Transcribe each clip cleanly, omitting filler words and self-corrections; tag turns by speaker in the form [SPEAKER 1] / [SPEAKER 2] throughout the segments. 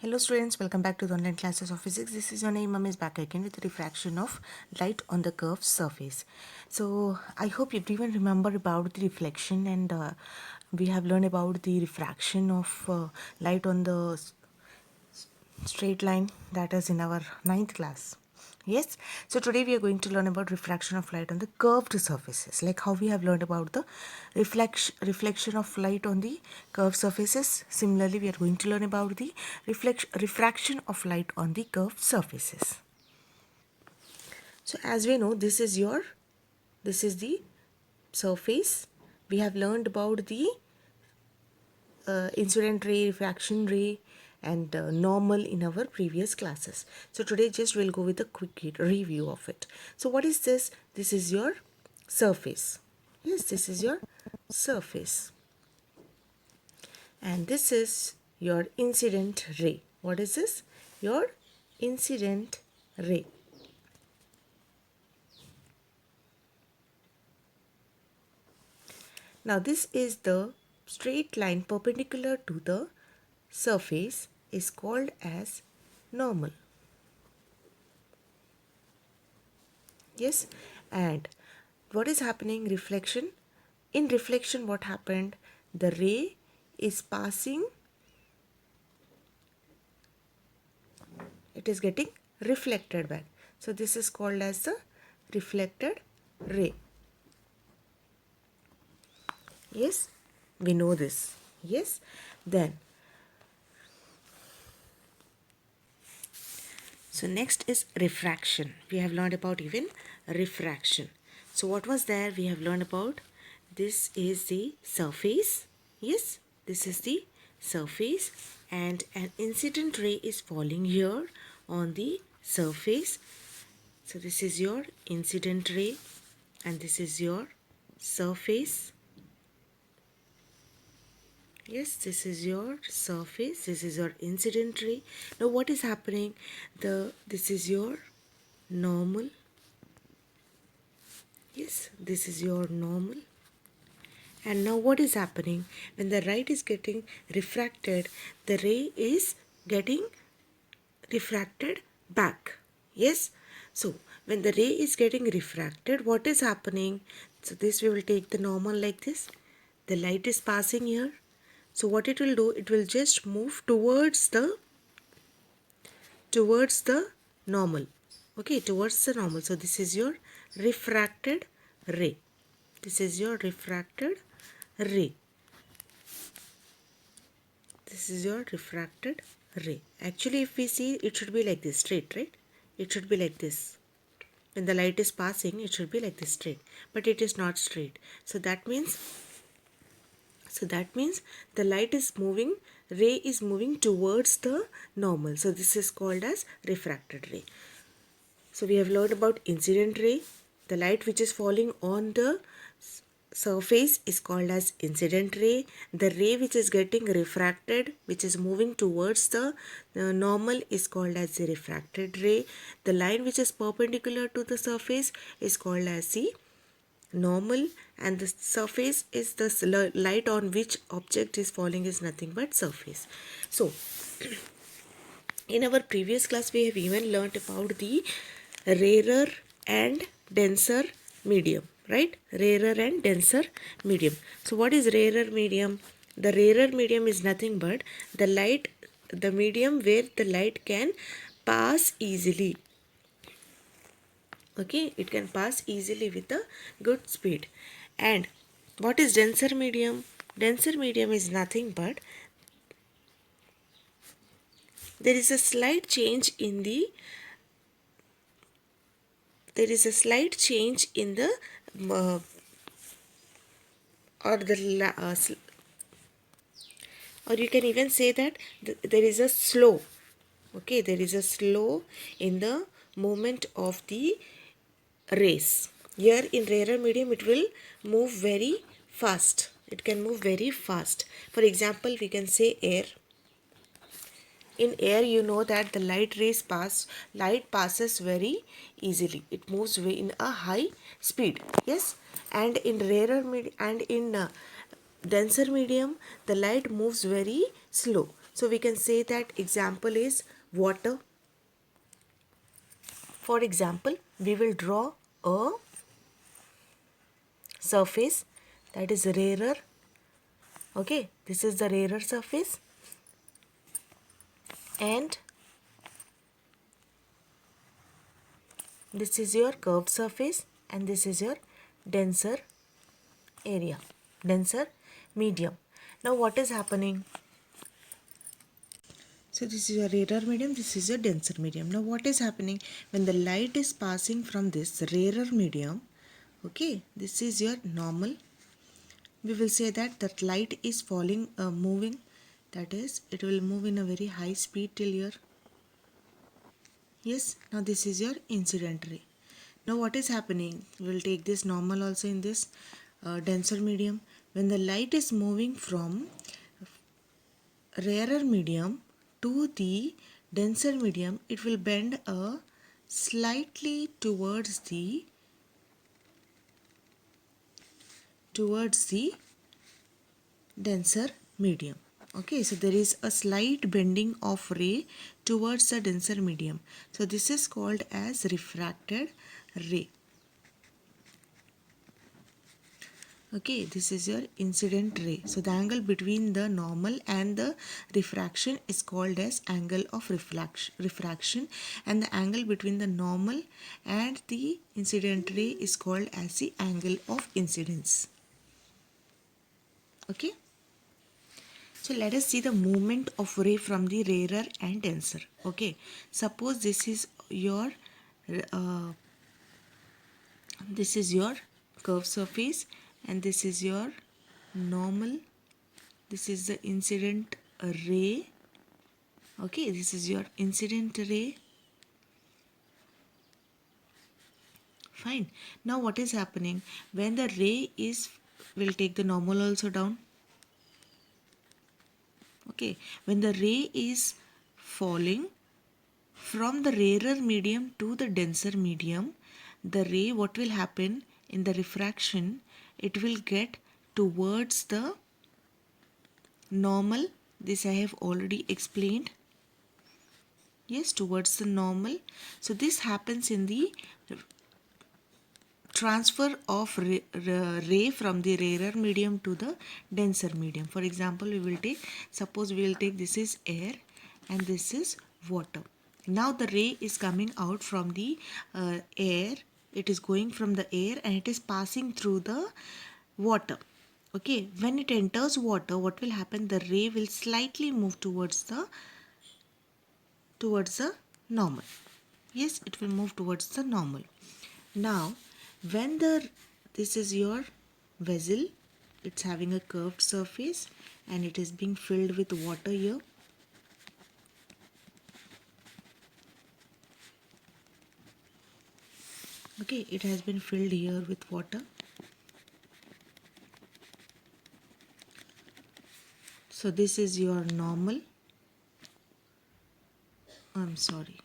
[SPEAKER 1] Hello students, welcome back to the online classes of physics. This is your name, is back again with the refraction of light on the curved surface. So I hope everyone remember about the reflection and we have learned about the refraction of light on the straight line, that is in our ninth class. Yes, so today we are going to learn about refraction of light on the curved surfaces, like how we have learned about the reflection of light on the curved surfaces. Similarly, we are going to learn about the refraction of light on the curved surfaces. So as we know, this is the surface. We have learned about the incident ray, refraction ray, and normal in our previous classes. So today just we'll go with a quick review of it. So what is this? This is your surface. Yes, this is your surface. And this is your incident ray. What is this? Your incident ray. Now this is the straight line perpendicular to the surface is called as normal. Yes, and what is happening? Reflection. In reflection, what happened? The ray is passing, it is getting reflected back. So this is called as the reflected ray. Yes, we know this. Yes, then so next is refraction. We have learned about even refraction. So what was there? We have learned about this is the surface. Yes, this is the surface and an incident ray is falling here on the surface. So this is your incident ray and this is your surface. Yes, this is your surface, this is your incident ray. Now what is happening? This is your normal. Yes, this is your normal. And now what is happening? When the light is getting refracted, the ray is getting refracted back. Yes, so when the ray is getting refracted, what is happening? So this we will take the normal like this. The light is passing here. So what it will do, it will just move towards the normal. Okay, towards the normal. So this is your refracted ray. This is your refracted ray. This is your refracted ray. Actually, if we see, it should be like this, straight, right? It should be like this. When the light is passing, it should be like this, straight. But it is not straight. So that means the light is moving, ray is moving towards the normal. So this is called as refracted ray. So we have learned about incident ray. The light which is falling on the surface is called as incident ray. The ray which is getting refracted, which is moving towards the normal, is called as the refracted ray. The line which is perpendicular to the surface is called as the normal, and the surface is the light on which object is falling is nothing but surface. So in our previous class we have even learnt about the rarer and denser medium, right? Rarer and denser medium. So what is rarer medium? The rarer medium is nothing but the medium where the light can pass easily. Okay, it can pass easily with a good speed. And what is denser medium? Denser medium is nothing but there is a slight change in the uh, or the or you can even say that there is a slow. Okay, there is a slow in the movement of the rays. Here in rarer medium it will move very fast. It can move very fast. For example, we can say air. In air, you know that the light passes very easily. It moves in a high speed. Yes, and in denser medium, the light moves very slow. So we can say that example is water. For example, we will draw a surface that is rarer. Okay, this is the rarer surface, and this is your curved surface, and this is your denser area, denser medium. Now what is happening? So this is your rarer medium, this is your denser medium. Now what is happening when the light is passing from this rarer medium? Okay, this is your normal. We will say that that light is falling, moving, that is it will move in a very high speed till here. Yes, now this is your incident ray. Now what is happening? We will take this normal also in this denser medium. When the light is moving from rarer medium to the denser medium, it will bend slightly towards the denser medium. Okay, so there is a slight bending of ray towards the denser medium. So this is called as refracted ray. Okay, this is your incident ray. So the angle between the normal and the refraction is called as angle of refraction, and the angle between the normal and the incident ray is called as the angle of incidence. Okay. So let us see the movement of ray from the rarer and denser. Okay, suppose this is your uh, curved surface, and this is your normal. This is the incident ray. Okay, this is your incident ray. Fine. Now what is happening when the ray is? We'll take the normal also down. Okay, when the ray is falling from the rarer medium to the denser medium, the ray, what will happen in the refraction, it will get towards the normal. This I have already explained. Yes, towards the normal. So this happens in the transfer of ray from the rarer medium to the denser medium. For example, suppose we will take this is air and this is water. Now the ray is coming out from the air. It is going from the air and it is passing through the water. Okay, when it enters water, what will happen? The ray will slightly move towards the normal. Yes, it will move towards the normal. Now when this is your vessel, it's having a curved surface and it is being filled with water here. Okay, it has been filled here with water. So this is your normal. I'm sorry.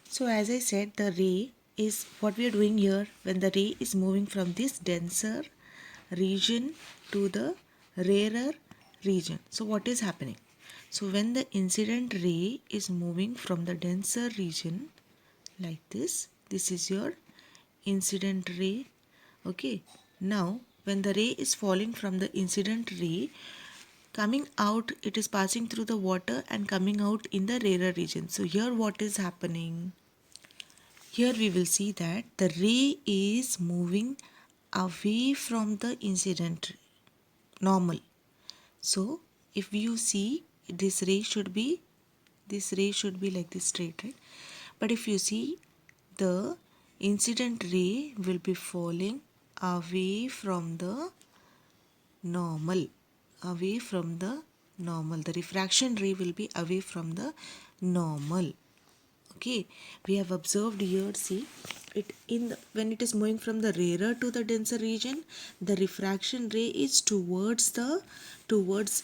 [SPEAKER 1] So as I said, the ray is what we are doing here. When the ray is moving from this denser region to the rarer region. So what is happening? So when the incident ray is moving from the denser region like this is your incident ray. Okay. Now when the ray is falling from the incident ray, coming out, it is passing through the water and coming out in the rarer region. So here what is happening? Here we will see that the ray is moving away from the incident normal. So if you see, this ray should be like this straight, right? But if you see, the incident ray will be falling away from the normal. The refraction ray will be away from the normal. Okay, we have observed here, see it when it is moving from the rarer to the denser region, the refraction ray is towards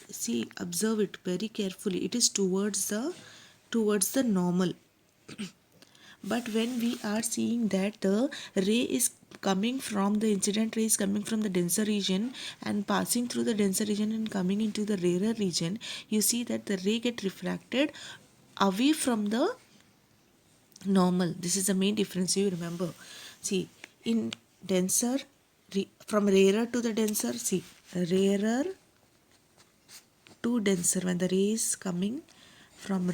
[SPEAKER 1] see, observe it very carefully, it is towards the normal. But when we are seeing that the ray is coming from the incident ray is coming from the denser region and passing through the denser region and coming into the rarer region, you see that the ray get refracted away from the normal. This is the main difference, you remember. See, in denser, from rarer to the denser, see, rarer to denser, when the ray is coming from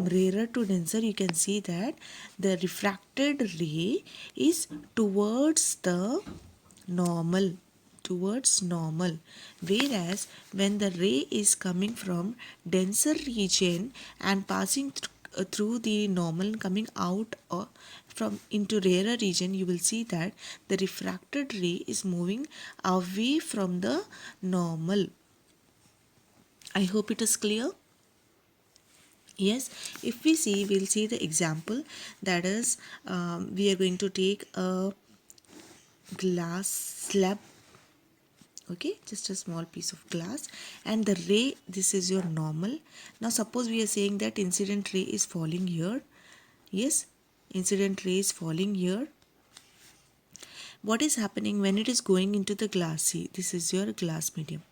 [SPEAKER 1] rarer to denser, you can see that the refracted ray is towards normal, whereas when the ray is coming from denser region and passing through the normal, coming out from into rarer region, you will see that the refracted ray is moving away from the normal. I hope it is clear. Yes, if we see, we'll see the example. That is, we are going to take a glass slab, okay, just a small piece of glass, and the ray, this is your normal. Now suppose we are saying that incident ray is falling here. Yes, incident ray is falling here. What is happening when it is going into the glass? See, this is your glass medium.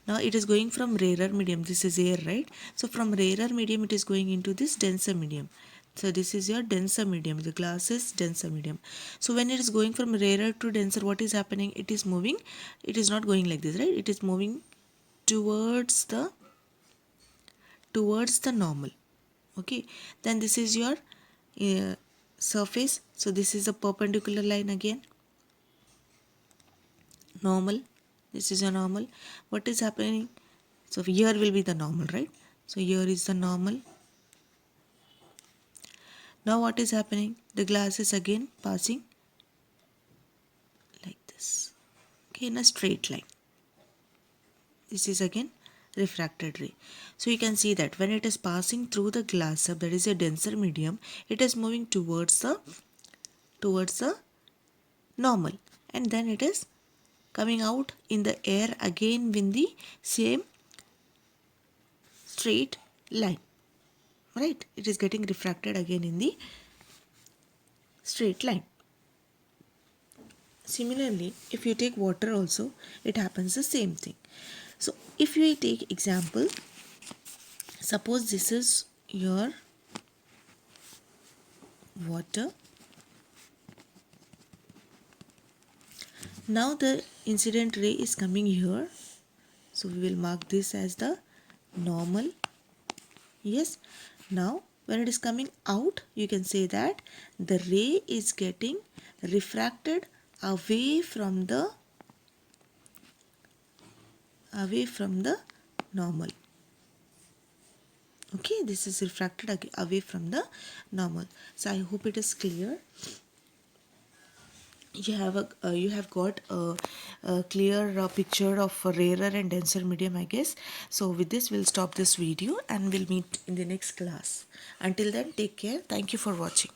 [SPEAKER 1] Now it is going from rarer medium, this is air, right? So from rarer medium it is going into this denser medium. So this is your denser medium, the glass is denser medium. So when it is going from rarer to denser, what is happening? It is moving, it is not going like this, right? It is moving towards the normal. Okay, then this is your surface. So this is a perpendicular line again. Normal, this is a normal. What is happening? So here will be the normal, right? So here is the normal. Now what is happening? The glass is again passing like this, okay, in a straight line. This is again refracted ray. So you can see that when it is passing through the glass slab, that is a denser medium, it is moving towards the normal, and then it is coming out in the air again with the same straight line, right? It is getting refracted again in the straight line. Similarly, if you take water also, it happens the same thing. So if you take example, suppose this is your water. Now the incident ray is coming here, so we will mark this as the normal. Yes, now when it is coming out, you can say that the ray is getting refracted away from the normal. Okay, this is refracted away from the normal. So I hope it is clear. You have got a clear picture of a rarer and denser medium, I guess. So with this we'll stop this video and we'll meet in the next class. Until then, take care. Thank you for watching.